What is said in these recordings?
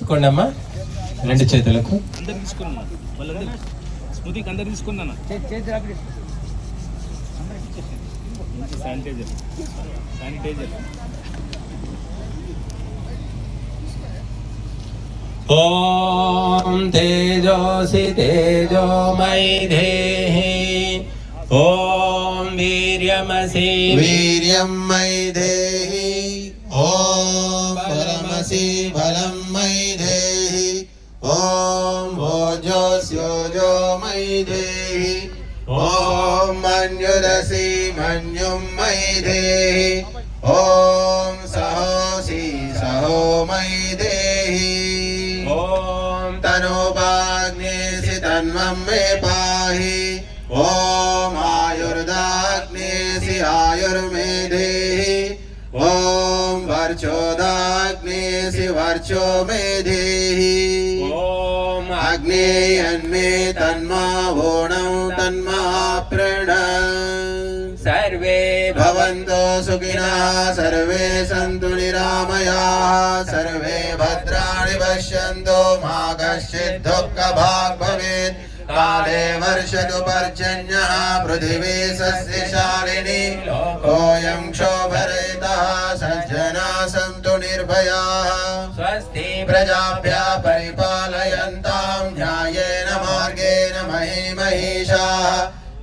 చెప్పుకోండి అమ్మా, రెండు చేతులకు. ఓం తేజోసి తేజోమయి దేహి, ఓం వీర్యమసి వీర్యం మయి దేహి, ఓం బలమసి బలం మయి దేహి, ఓం ఓజోస్యోజో మయి దేహి, ఓం మన్యుదసి మన్యుం మయి దేహి, ఓం సహోసి సహో మయి దేహి, ఓం తనోపాగ్నేసి తన్వం మే పాహి, ఓం ఆయుర్దాగ్నేసి ఆయుర్మే దేహి, ఓం వర్చోదాగ్నేసి వర్చో మే దేహి, ఓం అగ్నేయన్మే తన్మా ఓణం తన్మా ప్రణ్. సర్వే భవంతో సుఖినః సర్వే సంతు నిరామయాః సర్వే భద్రాణి పశ్యంతో మా కశ్చిద్ దుఃఖభాగ్ భవేత్. కాలే వర్షతు పర్జన్యః పృథివీ సస్యశాలినీ లోకోऽयं क्षोभरहितः సజ్జనాः సంతు నిర్భయాः. స్వస్తి ప్రజాభ్యः పరిపాలయంతాం న్యాయేన మార్గేణ మహీ మహిషాः.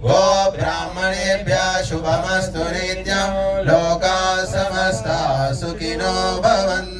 గో బ్రాహ్మణేభ్యः శుభమస్తు నిత్యం. లోకాः సమస్తాः సుఖినో భవంతు.